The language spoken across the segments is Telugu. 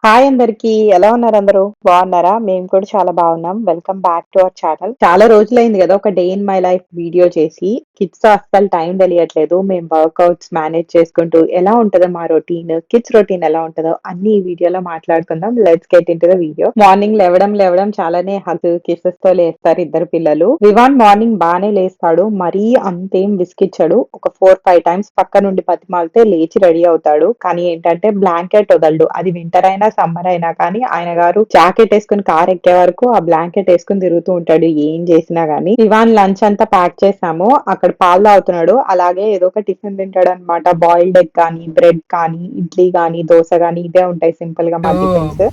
హాయ్ అందరికీ. ఎలా ఉన్నారందరూ? బాగున్నారా? మేము కూడా చాలా బాగున్నాం. Welcome back to our channel. చాలా రోజులైంది గదా! ఒక day in my life video చేసి. కిడ్స్‌తో అస్సలు టైం తెలియట్లేదు. మేము వర్కౌట్స్ మేనేజ్ చేసుకుంటూ ఎలా ఉంటదో మా రొటీన్, కిడ్స్ రొటీన్ ఎలా ఉంటదో అన్నీ ఈ వీడియోలో మాట్లాడుకుందాం. Let's get into the video. Morning లేవడం చాలానే హగ్, కిసెస్‌తో లేస్తారు ఇద్దరు పిల్లలు. వివాన్ మార్నింగ్ బానే లేస్తాడు. మరీ అంతేం విసిగిచ్చడు. ఒక 4, 5 టైమ్స్ పక్క నుండి బతిమాలితే లేచి రెడీ అవుతాడు. కానీ ఏంటంటే బ్లాంకెట్ వదలడు. అది వింటర్ అయినా, సమ్మర్ అయినా కానీ ఆయన గారు జాకెట్ ఏసుకొని కార్ ఎక్కే వరకు ఆ బ్లాంకెట్ ఏసుకొని తిరుగుతూ ఉంటాడు ఏం చేసినా గాని. ఇవాన్ లంచ్ అంతా ప్యాక్ చేసాము. అక్కడ పాలు తాగుతున్నాడు. అలాగే ఏదో ఒక టిఫిన్ తింటాడన్నమాట. బాయిల్డ్ ఎగ్ కానీ, బ్రెడ్ కానీ, ఇడ్లీ గానీ, దోస గానీ ఇవే ఉంటాయి సింపుల్ గా మా టిఫిన్స్.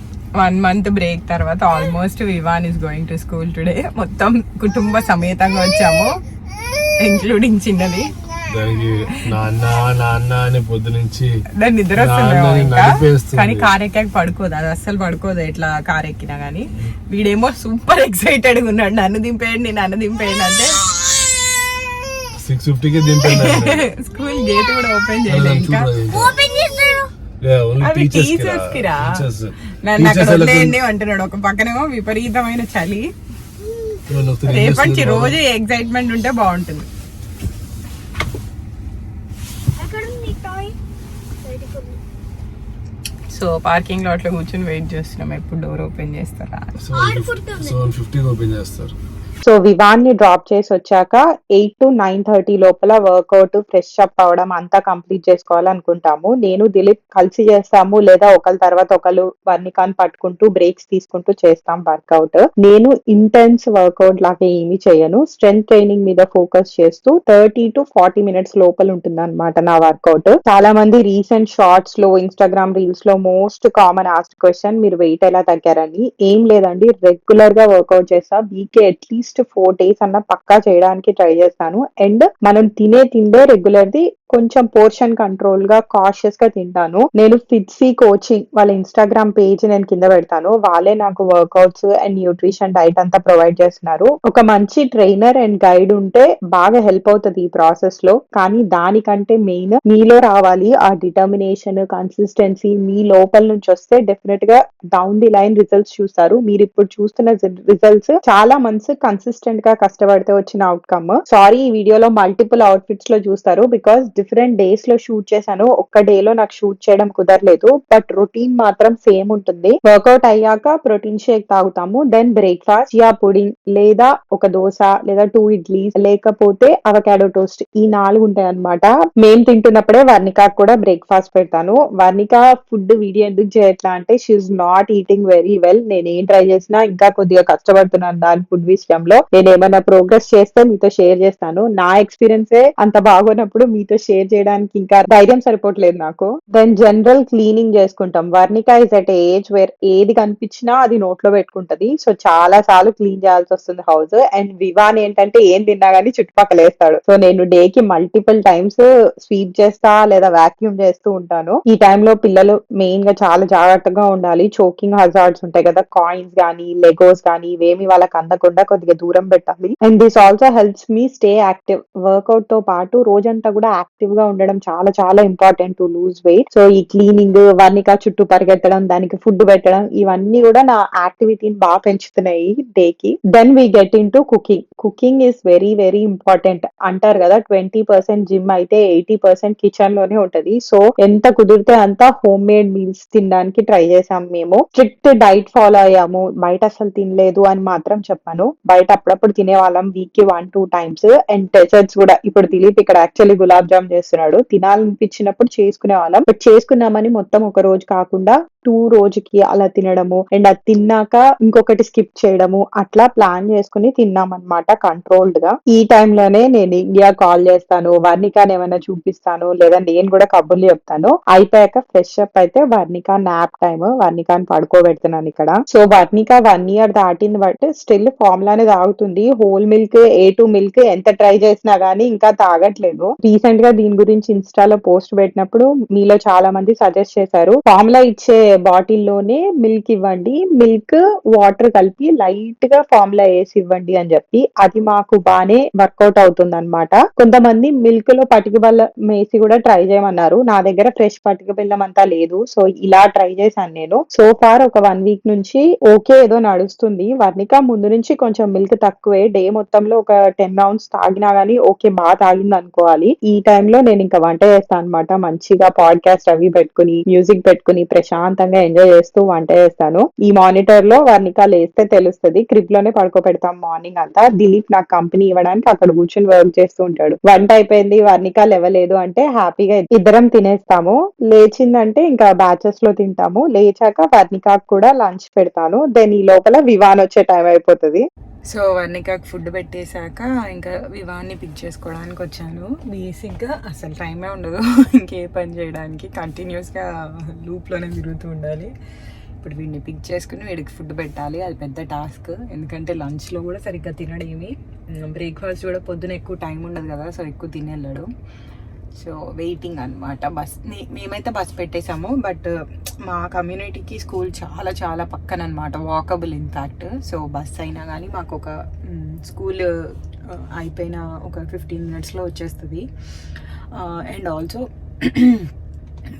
1 మంత్ బ్రేక్ తర్వాత almost Vivaan is going to school today. మొత్తం కుటుంబ సమేతంగా వచ్చాము, ఇంక్లూడింగ్ చిన్నది. దానికి నాన్న నాన్న అని పొద్దు నుంచి దాని నిద్ర వస్తుంది కానీ కార్ ఎక్కాక పడుకోదు. అది అస్సలు పడుకోదు ఎట్లా కార్ ఎక్కినా గానీ. వీడేమో సూపర్ ఎక్సైటెడ్ గా ఉన్నాడు. నన్ను దింపేయండి అంటే 6:50కి దింపాను. స్కూల్ గేట్ కూడా ఓపెన్ చేయలేదు ఇంకా. అవి టీచర్స్ కి రా, నన్ను అక్కడ వదిలేయండి అంటున్నాడు. ఒక పక్కనేమో విపరీతమైన చలి. రేపటి రోజు ఎక్సైట్మెంట్ ఉంటే బాగుంటుంది. సో పార్కింగ్ లాట్ లో కూర్చొని వెయిట్ చేస్తున్నాం ఎప్పుడు డోర్ ఓపెన్ చేస్తారా. 7:50కి ఓపెన్ చేస్తారు. సో వివాన్ని డ్రాప్ చేసి వచ్చాక 8 to 9:30 లోపల వర్కౌట్, ఫ్రెష్ అప్ అవ్వడం అంతా కంప్లీట్ చేసుకోవాలనుకుంటాము. నేను దిలీప్ కలిసి చేస్తాము, లేదా ఒకళ్ళ తర్వాత ఒకళ్ళు వర్ణికాన్ని పట్టుకుంటూ బ్రేక్స్ తీసుకుంటూ చేస్తాం వర్కౌట్. నేను ఇంటెన్స్ వర్కౌట్ లాగా ఏమీ చేయను. స్ట్రెంత్ ట్రైనింగ్ మీద ఫోకస్ చేస్తూ 30 to 40 minutes లోపల ఉంటుంది అనమాట నా వర్కౌట్. చాలా మంది రీసెంట్ షార్ట్స్ లో, ఇన్స్టాగ్రామ్ రీల్స్ లో మోస్ట్ కామన్ ఆస్క్డ్ క్వశ్చన్, మీరు వెయిట్ ఎలా తగ్గారని. ఏం లేదండి, రెగ్యులర్ గా వర్కౌట్ చేస్తా. వీక్ అట్లీస్ట్ 4 days అన్న పక్కా చేయడానికి ట్రై చేస్తాను. అండ్ మనం తినే తిండే రెగ్యులర్ది కొంచెం పోర్షన్ కంట్రోల్ గా, కాషియస్ గా తింటాను. నేను ఫిట్సీ కోచింగ్ వాళ్ళ ఇన్స్టాగ్రామ్ పేజ్ నేను కింద పెడతాను. వాళ్ళే నాకు వర్కౌట్స్ అండ్ న్యూట్రిషన్, డైట్ అంతా ప్రొవైడ్ చేస్తున్నారు. ఒక మంచి ట్రైనర్ అండ్ గైడ్ ఉంటే బాగా హెల్ప్ అవుతుంది ఈ ప్రాసెస్ లో. కానీ దానికంటే మెయిన్ మీలో రావాలి ఆ డిటర్మినేషన్, కన్సిస్టెన్సీ. మీ లోపల నుంచి వస్తే డెఫినెట్ గా డౌన్ ది లైన్ రిజల్ట్స్ చూస్తారు. మీరు ఇప్పుడు చూస్తున్న రిజల్ట్స్ చాలా మంత్స్ కన్సిస్టెంట్ గా కష్టపడితే వచ్చిన అవుట్కమ్. సారీ, ఈ వీడియోలో మల్టిపుల్ అవుట్ఫిట్స్ లో చూస్తారు బికాస్ డిఫరెంట్ డేస్ లో షూట్ చేశాను. ఒక్క డే లో నాకు షూట్ చేయడం కుదరలేదు. బట్ రొటీన్ మాత్రం సేమ్ ఉంటుంది. వర్కౌట్ అయ్యాక ప్రోటీన్ షేక్ తాగుతాము. దెన్ బ్రేక్ఫాస్ట్ చియా పుడింగ్, లేదా ఒక దోశ, లేదా 2 ఇడ్లీస్, లేకపోతే అవకాడో టోస్ట్. ఈ 4 ఉంటాయి అనమాట. మేము తింటున్నప్పుడే వర్ణిక కూడా బ్రేక్ఫాస్ట్ పెడతాను. వర్ణిక ఫుడ్ వీడియో ఎందుకు చేయట్లా అంటే she's not eating very well. నేను ఏం ట్రై చేసినా ఇంకా కొద్దిగా కష్టపడుతున్నాను దాని ఫుడ్ విషయంలో. నేను ఏమైనా ప్రోగ్రెస్ చేస్తే మీతో షేర్ చేస్తాను. నా ఎక్స్పీరియన్సే అంత బాగున్నప్పుడు మీతో షేర్ చేయడానికి ఇంకా ధైర్యం సరిపోవట్లేదు నాకు. దెన్ జనరల్ క్లీనింగ్ చేసుకుంటాం. Varnika is at age where ఏది కనిపించినా అది నోట్లో పెట్టుకుంటది. సో చాలా సార్లు క్లీన్ చేయాల్సి వస్తుంది హౌస్. అండ్ వివాన్ ఏంటంటే ఏం తిన్నా గానీ చుట్టుపక్కల వేస్తాడు. సో నేను డే కి మల్టిపుల్ టైమ్స్ స్వీప్ చేస్తా, లేదా వాక్యూమ్ చేస్తూ ఉంటాను. ఈ టైంలో పిల్లలు మెయిన్ గా చాలా జాగ్రత్తగా ఉండాలి. చోకింగ్ హజార్డ్స్ ఉంటాయి కదా, కాయిన్స్ గానీ, లెగోస్ గానీ, ఇవేమి వాళ్ళకి అందకుండా కొద్దిగా దూరం పెట్టాలి. And this also helps me stay active. Workout తో పాటు రోజంతా కూడా యాక్టివ్ గా ఉండడం చాలా చాలా important to lose weight. So ఈ క్లీనింగ్, వర్ణిక చుట్టూ పరిగెత్తడం, దానికి ఫుడ్ పెట్టడం, ఇవన్నీ కూడా నా యాక్టివిటీని బాగా పెంచుతున్నాయి డే కి. Then we get into cooking. Cooking is very very important. అంటారు కదా 20% జిమ్ అయితే 80% కిచెన్ లోనే ఉంటది. సో ఎంత కుదిరితే అంత హోమ్ మేడ్ మీల్స్ తినడానికి ట్రై చేసాం మేము. స్ట్రిక్ట్ డైట్ ఫాలో అయ్యాము. బయట అసలు తినలేదు అని మాత్రం చెప్పాను. బయట అప్పుడప్పుడు తినేవాళ్ళం, వీక్ కి 1-2 times. అండ్ డెజర్ట్స్ కూడా. ఇప్పుడు దిలీప్ ఇక్కడ యాక్చువల్లీ గులాబ్ జామ్ చేస్తున్నాడు. తినాలనిపించినప్పుడు చేసుకునే వాళ్ళం. బట్ చేసుకున్నామని మొత్తం ఒక రోజు కాకుండా 2 రోజుకి అలా తినడము, అండ్ అది తిన్నాక ఇంకొకటి స్కిప్ చేయడము, అట్లా ప్లాన్ చేసుకుని తిన్నాం అనమాట కంట్రోల్డ్ గా. ఈ టైంలోనే నేను ఇండియా కాల్ చేస్తాను, వర్ణికాని ఏమైనా చూపిస్తాను, లేదా నేను కూడా కబుర్లు చెప్తాను. అయిపోయాక ఫ్రెష్ అప్ అయితే వర్ణిక నాప్ టైమ్. వర్ణికాని పడుకోబెడుతున్నాను ఇక్కడ. సో వర్ణిక 1 year దాటింది, బట్ స్టిల్ ఫార్ములానే తాగుతుంది. హోల్ మిల్క్, A2 మిల్క్ ఎంత ట్రై చేసినా గానీ ఇంకా తాగట్లేదు. రీసెంట్ గా దీని గురించి ఇన్స్టాలో పోస్ట్ పెట్టినప్పుడు మీలో చాలా మంది సజెస్ట్ చేశారు, ఫార్ములా ఇచ్చే బాటిల్‌లోనే మిల్క్ ఇవ్వండి. మిల్క్, వాటర్ కలిపి లైట్‌గా ఫార్ములా ఏసి ఇవ్వండి అని జెప్పి, అది మాకు బానే వర్కౌట్ అవుతుందనమాట. కొంతమంది మిల్క్‌లో పటిక బెల్లం ఏసి గూడా ట్రై జేయమన్నారు. నా దగ్గర ఫ్రెష్ పటిక బెల్లం అంతా లేదు. సో, ఇలా ట్రై చేశాను నేను. సో ఫార్ ఒక 1 వీక్ నుంచి ఓకే ఏదో నడుస్తుంది. వర్ణిక ముందు నుంచి కొంచెం మిల్క్ తక్కువే. డే మొత్తంలో ఒక 10 ఔన్స్ తాగినా గాని ఓకే తాగిందనుకోవాలి. ఈ టైంలో నేనింక వంట చేస్తాననమాట. మంచిగా పాడ్‌కాస్ట్ అవి పెట్టుకొని, మ్యూజిక్ పెట్టుకొని ప్రశాంతంగా ఎంజాయ్ చేస్తూ వంట చేస్తాను. ఈ మానిటర్‌లో వర్ణిక లేస్తే తెలుస్తది. క్రిబ్‌లోనే పడుకోబెడతాం మార్నింగ్ అంతా. దిలీప్ నాకు కంపెనీ ఇవ్వడానికి అక్కడ కూర్చొని వర్క్ చేస్తూ ఉంటాడు. వంట అయిపోయింది, వర్ణిక లేవలేదు అంటే హ్యాపీగా ఇద్దరం తినేస్తాము. లేచిందంటే ఇంకా బ్యాచెస్‌లో తింటాము. లేచాక వర్ణికకి కూడా లంచ్ పెడతాను. దెన్ ఈ లోపల వివాన్ వచ్చే టైం అయిపోతది. సో వర్ణికకి ఫుడ్ పెట్టేశాక ఇంకా వివాన్ని పిక్ చేసుకోవడానికి వచ్చాను. బేసిక్గా అసలు టైమే ఉండదు ఇంకే పని చేయడానికి, కంటిన్యూస్గా లూప్లోనే తిరుగుతూ ఉండాలి. ఇప్పుడు వీడిని పిక్ చేసుకుని వీడికి ఫుడ్ పెట్టాలి, అది పెద్ద టాస్క్. ఎందుకంటే లంచ్లో కూడా సరిగ్గా తినడేమి, బ్రేక్ఫాస్ట్ కూడా పొద్దున ఎక్కువ టైం ఉండదు కదా, సో ఎక్కువ తినేళ్ళడు. సో వెయిటింగ్ అనమాట. మేమైతే బస్ పెట్టేశాము, బట్ మా కమ్యూనిటీకి స్కూల్ చాలా చాలా పక్కన అనమాట, వాకబుల్ ఇన్ఫ్యాక్ట్. సో బస్ అయినా కానీ మాకు ఒక స్కూల్ అయిపోయిన ఒక 15 minutesలో వచ్చేస్తుంది. అండ్ ఆల్సో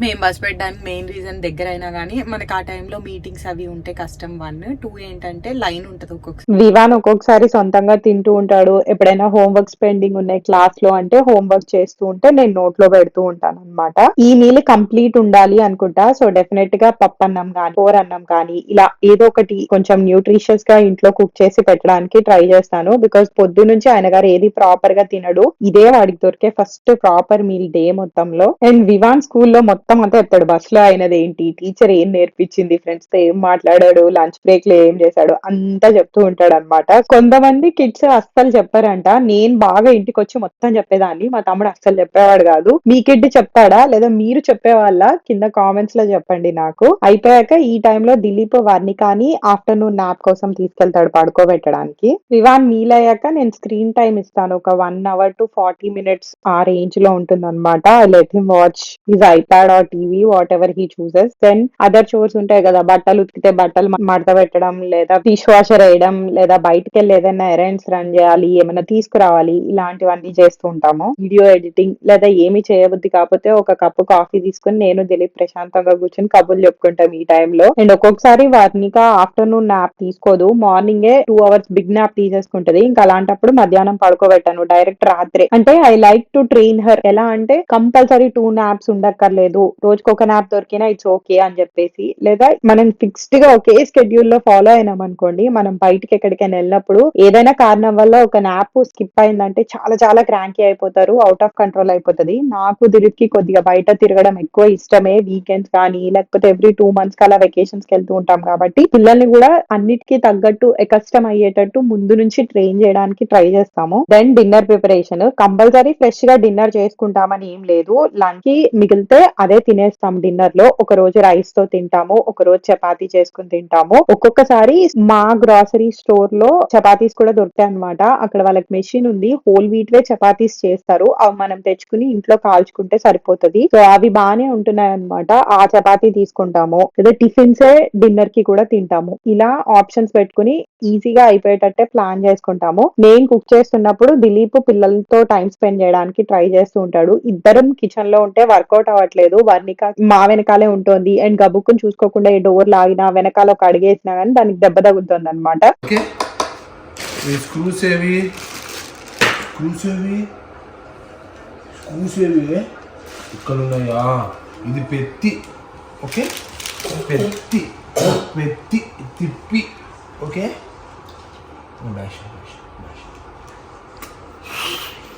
మేము బస్ పెట్టడానికి మెయిన్ రీజన్ దగ్గర అయినా కానీ మనకి ఆ టైంలో మీటింగ్స్ అవి ఉంటే కష్టం. 1, 2 ఏంటంటే లైన్ ఉంటుంది ఒక్కొక్కసారి. వివాన్ ఒక్కొక్కసారి సొంతంగా తింటూ ఉంటాడు. ఎప్పుడైనా హోంవర్క్స్ పెండింగ్ ఉన్నాయి క్లాస్‌లో అంటే హోంవర్క్ చేస్తూ ఉంటే నేను నోట్‌లో పెడుతూ ఉంటానన్నమాట. ఈ మీల్ కంప్లీట్ ఉండాలి అనుకుంటా. సో డెఫినెట్‌గా పప్పన్నం గాని, కూరన్నం కానీ ఇలా ఏదో ఒకటి కొంచెం న్యూట్రిషియస్‌గా ఇంట్లో కుక్ చేసి పెట్టడానికి ట్రై చేస్తాను. బికాజ్ పొద్దున్నుంచి ఆయన గారు ఏది ప్రాపర్‌గా తినడు. ఇదే వాడికి దొరికే ఫస్ట్ ప్రాపర్ మీల్ డే మొత్తంలో. అండ్ వివాన్ స్కూల్‌లో మొత్తం అంతా చెప్తాడు. బస్‌లో అయినదేంటి, టీచర్ ఏం నేర్పించింది, ఫ్రెండ్స్‌తో ఏం మాట్లాడాడు, లంచ్ బ్రేక్‌లో ఏం చేశాడు అంతా చెప్తూ ఉంటాడన్నమాట. కొంతమంది కిడ్స్ అస్సలు చెప్పారంట. నేను బాగా ఇంటికొచ్చి మొత్తం చెప్పేదాన్ని. మా తమ్ముడు అస్సలు చెప్పేవాడు కాదు. మీ కిడ్ చెప్తాడా లేదా మీరు చెప్పేవాళ్ళా? కింద కామెంట్స్‌లో చెప్పండి నాకు. అయిపోయాక ఈ టైంలో దిలీప్ వర్ణికని ఆఫ్టర్‌నూన్ న్యాప్ కోసం తీసుకెళ్తాడు పడుకోబెట్టడానికి. వివాన్ మీల్ అయ్యాక నేను స్క్రీన్ టైమ్ ఇస్తాను. ఒక 1 hour to 40 minutes ఆ రేంజ్‌లో ఉంటుందన్నమాట. I let him watch his iPad or TV whatever he చూసెస్. దెన్ అదర్ చోర్స్ ఉంటాయి కదా, బట్టలు ఉతికితే బట్టలు మడత పెట్టడం, లేదా డిష్ వాషర్ వేయడం, లేదా బయటకెళ్ళి ఏదైనా ఎరైన్స్ రన్ చేయాలి, ఏమైనా తీసుకురావాలి, ఇలాంటివన్నీ చేస్తూ ఉంటాము. వీడియో ఎడిటింగ్ లేదా ఏమి చేయబుద్ధి కాకపోతే ఒక కప్పు కాఫీ తీసుకుని నేను దిలీప్ ప్రశాంతంగా కూర్చొని కబుర్లు చెప్పుకుంటాం ఈ టైంలో. అండ్ ఒక్కొక్కసారి వర్ణిక ఆఫ్టర్నూన్ నాప్ తీసుకోదు, మార్నింగే 2 hours బిగ్ నాప్ తీసేసుకుంటది. ఇంకా అలాంటప్పుడు మధ్యాహ్నం పడుకోబెట్టాను, డైరెక్ట్ రాత్రి. అంటే I like to train her. ఎలా అంటే కంపల్సరీ 2 naps ఉండక్కర్లేదు, రోజుకి ఒక నాప్ దొరికినా ఇట్స్ ఓకే అని చెప్పేసి. లేదా మనం ఫిక్స్డ్ గా ఒకే స్కెడ్యూల్ లో ఫాలో అయినాం అనుకోండి, మనం బయటకి ఎక్కడికైనా వెళ్ళినప్పుడు ఏదైనా కారణం వల్ల ఒక నాప్ స్కిప్ అయిందంటే చాలా చాలా క్రాంకీ అయిపోతారు, అవుట్ ఆఫ్ కంట్రోల్ అయిపోతది. నాకు దిలీప్ కి కొద్దిగా బయట తిరగడం ఎక్కువ ఇష్టమే. వీకెండ్స్ కానీ లేకపోతే ఎవ్రీ 2 months కి అలా వెకేషన్స్ కి వెళ్తూ ఉంటాం కాబట్టి పిల్లల్ని కూడా అన్నిటికీ తగ్గట్టు కష్టం అయ్యేటట్టు ముందు నుంచి ట్రైన్ చేయడానికి ట్రై చేస్తాము. Then dinner preparation compulsory fresh గా డిన్నర్ చేసుకుంటామని ఏం లేదు. లంచ్ కి మిగిలితే అదే తినేస్తాం. డిన్నర్ లో ఒక రోజు రైస్ తో తింటాము, ఒక రోజు చపాతీ చేసుకుని తింటాము. ఒక్కొక్కసారి మా గ్రాసరీ స్టోర్ లో చపాతీస్ కూడా దొరుకుతాయి అనమాట. అక్కడ వాళ్ళకి మెషిన్ ఉంది, హోల్ వీట్ వే చపాతీస్ చేస్తారు. అవి మనం తెచ్చుకుని ఇంట్లో కాల్చుకుంటే సరిపోతది. సో అవి బానే ఉంటున్నాయి అనమాట. ఆ చపాతీ తీసుకుంటాము, లేదా టిఫిన్స్ డిన్నర్ కి కూడా తింటాము. ఇలా ఆప్షన్స్ పెట్టుకుని ఈజీగా అయిపోయేటట్టే ప్లాన్ చేసుకుంటాము. నేను కుక్ చేస్తున్నప్పుడు దిలీప్ పిల్లలతో టైం స్పెండ్ చేయడానికి ట్రై చేస్తూ ఉంటాడు. ఇద్దరం కిచెన్ లో ఉంటే వర్కౌట్ అవ్వట్లేదు. వర్ణిక మా వెనకాలే ఉంటుంది అండ్ గబుక్కుని చూసుకోకుండా ఈ డోర్ లాగినా వెనకాల ఒక అడిగేసినా గానీ దానికి దెబ్బ తగులుతుంది అనమాట. ఇక్కడ ఉన్నాయా, ఇది పెత్తి. ఓకే, పెత్తి పెత్తి తిప్పి. ఓకే,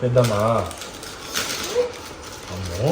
పెద్దమ్మా. అమ్మో,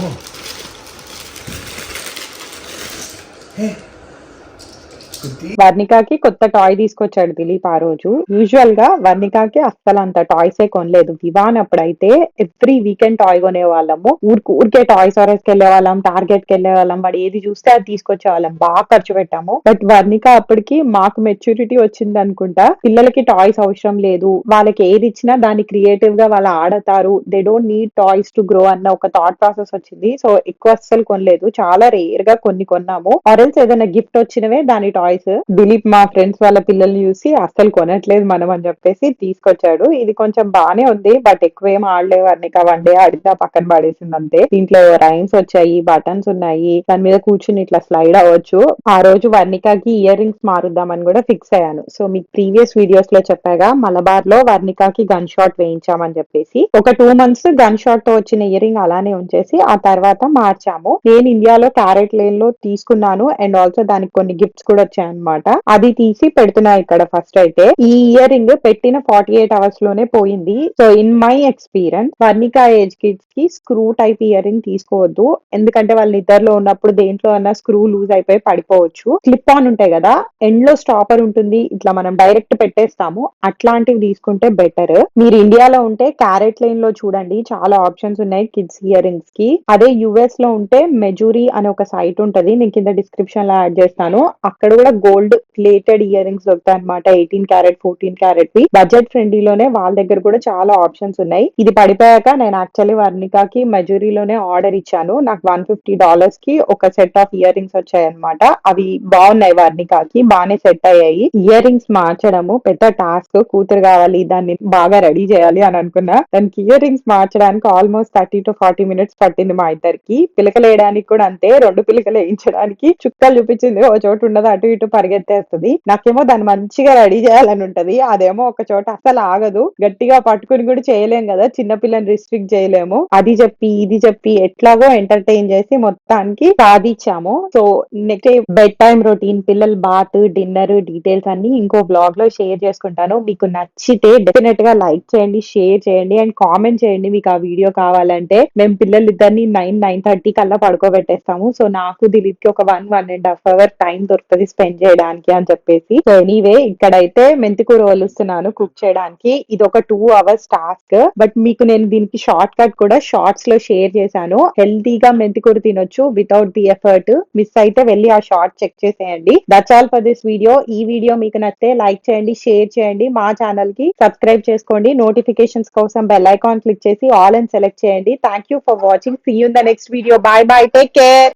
వర్ణికాకి కొత్త టాయ్ తీసుకొచ్చాడు దిలీప్ ఆ రోజు. యూజువల్ గా వర్ణికాకి అస్సలు అంత టాయ్స్ కొనలేదు. వివాన్ అప్పుడైతే ఎవ్రీ వీకెండ్ టాయ్ కొనేవాళ్ళము. ఊరికే టాయ్స్ ఆర్ఎస్ కి వెళ్ళే వాళ్ళం, టార్గెట్ కి వెళ్ళే వాళ్ళం. వాడు ఏది చూస్తే అది తీసుకొచ్చే వాళ్ళం. బాగా ఖర్చు పెట్టాము. బట్ వర్ణిక అప్పటికి మాకు మెచ్యూరిటీ వచ్చింది అనుకుంటా. పిల్లలకి టాయ్స్ అవసరం లేదు, వాళ్ళకి ఏది ఇచ్చినా దాన్ని క్రియేటివ్ గా వాళ్ళు ఆడతారు, they don't need toys to grow అన్న ఒక థాట్ ప్రాసెస్ వచ్చింది. సో ఎక్కువ అస్సలు కొనలేదు, చాలా రేర్ గా కొన్ని కొన్నాము. ఆరెల్స్ ఏదైనా గిఫ్ట్ వచ్చినవే దాని టాయ్స్. దిలీప్ మా ఫ్రెండ్స్ వాళ్ళ పిల్లల్ని చూసి అస్సలు కొనట్లేదు మనం అని చెప్పేసి తీసుకొచ్చాడు. ఇది కొంచెం బానే ఉంది, బట్ ఎక్కువ ఏం ఆడలేవు. వర్ణిక వన్ డే ఆడితే పక్కన పడేసింది అంతే. దీంట్లో రైమ్స్ వచ్చాయి, బటన్స్ ఉన్నాయి, దాని మీద కూర్చుని ఇట్లా స్లైడ్ అవ్వచ్చు. ఆ రోజు వర్ణికకి ఇయర్ రింగ్స్ మారుద్దామని కూడా ఫిక్స్ అయ్యాను. సో మీకు ప్రీవియస్ వీడియోస్ లో చెప్పాగా, మలబార్ లో వర్ణికకి గన్ షాట్ వేయించామని చెప్పేసి. ఒక 2 months గన్ షాట్ తో వచ్చిన ఇయర్ రింగ్ అలానే ఉంచేసి ఆ తర్వాత మార్చాము. నేను ఇండియాలో క్యారెట్ లేన్ లో తీసుకున్నాను, అండ్ ఆల్సో దానికి కొన్ని గిఫ్ట్స్ కూడా వచ్చాయన్నమాట. అది తీసి పెడుతున్నా ఇక్కడ. ఫస్ట్ అయితే ఈ ఇయర్ రింగ్ పెట్టిన 48 hours లోనే పోయింది. So in my experience Varnika age kids కి స్క్రూ టైప్ ఇయర్ రింగ్ తీసుకోవద్దు. ఎందుకంటే వాళ్ళు నిద్రలో ఉన్నప్పుడు దేంట్లో అన్న స్క్రూ లూజ్ అయిపోయి పడిపోవచ్చు. క్లిప్ ఆన్ ఉంటాయి కదా, ఎండ్ లో స్టాపర్ ఉంటుంది, ఇట్లా మనం డైరెక్ట్ పెట్టేస్తాము, అట్లాంటివి తీసుకుంటే బెటర్. మీరు ఇండియాలో ఉంటే క్యారెట్ లైన్ లో చూడండి, చాలా ఆప్షన్స్ ఉన్నాయి కిడ్స్ ఇయర్ రింగ్స్ కి. అదే యుఎస్ లో ఉంటే మెజూరీ అనే ఒక సైట్ ఉంటది, నేను కింద డిస్క్రిప్షన్ లో యాడ్ చేస్తాను. అక్కడ కూడా గోల్డ్ ప్లేటెడ్ ఇయర్ రింగ్స్ దొరుకుతాయి అనమాట. 18 క్యారెట్ 14 క్యారెట్ వి బడ్జెట్ ఫ్రెండ్లీలోనే వాళ్ళ దగ్గర కూడా చాలా ఆప్షన్స్ ఉన్నాయి. ఇది పడిపోయాక నేను యాక్చువల్లీ వర్ణికకి మెజూరీలోనే ఆర్డర్ ఇచ్చాను. నాకు $150 కి ఒక సెట్ ఆఫ్ ఇయర్ రింగ్స్ వచ్చాయి అనమాట. అవి బాగున్నాయి, వర్ణికకి బాగానే సెట్ అయ్యాయి. ఇయర్ రింగ్స్ మార్చడము పెద్ద టాస్క్. కూతురు కావాలి, దాన్ని బాగా రెడీ చేయాలి అని అనుకున్నా. దానికి ఇయర్ రింగ్స్ మార్చడానికి ఆల్మోస్ట్ 30 to 40 minutes పట్టింది మా ఇద్దరికి. పిలకలు వేయడానికి కూడా అంతే, 2 పిలకలు వేయించడానికి చుక్కలు చూపించింది. ఓ చోటు ఉండదు, అటు ఇటు పరిగెత్తేస్తుంది. నాకేమో దాన్ని మంచిగా రెడీ చేయాలని ఉంటది, అదేమో ఒక చోట అసలు ఆగదు. గట్టిగా పట్టుకుని కూడా చేయలేం కదా, చిన్న పిల్లని రిస్ట్రిక్ట్ చేయలేము. అది చెప్పి ఇది చెప్పి ఎట్లాగో ఎంటర్టైన్ చేసి మొత్తానికి సాధించాము. So next bed time routine, పిల్లల బాత్, డిన్నర్ డీటెయిల్స్ అన్ని ఇంకో బ్లాగ్ లో షేర్ చేసుకుంటాను. మీకు నచ్చితే డెఫినెట్ గా లైక్ చేయండి, షేర్ చేయండి, అండ్ కామెంట్ చేయండి మీకు ఆ వీడియో కావాలంటే. మేము పిల్లలిద్దరిని 9-9:30 కల్లా పడుకోబెట్టేస్తాము. సో నాకు దిలీప్ కి ఒక 1-1.5 hour టైం దొరుకుతుంది స్పెండ్ చేయడానికి అని చెప్పేసి. సో ఎనీవే ఇక్కడైతే మెంతికూర వలుస్తున్నాను కుక్ చేయడానికి. ఇది ఒక 2 hours టాస్క్, బట్ మీకు నేను దీనికి షార్ట్ కట్ కూడా షార్ట్స్ లో షేర్ చేశాను. హెల్తీగా మెంతికూర తినొచ్చు వితౌట్ ది ఎఫర్ట్. మిస్ అయితే వెళ్ళి ఆ షార్ట్ చెక్ చేసేయండి. That's all for this video. ఈ వీడియో మీకు నచ్చితే లైక్ చేయండి, షేర్ చేయండి, మా ఛానల్ కి సబ్స్క్రైబ్ చేసుకోండి. నోటిఫికేషన్స్ కోసం బెల్ ఐకాన్ క్లిక్ చేసి ఆల్ అని సెలెక్ట్ చేయండి. Thank you for watching. See you in the next video. Bye bye, take care.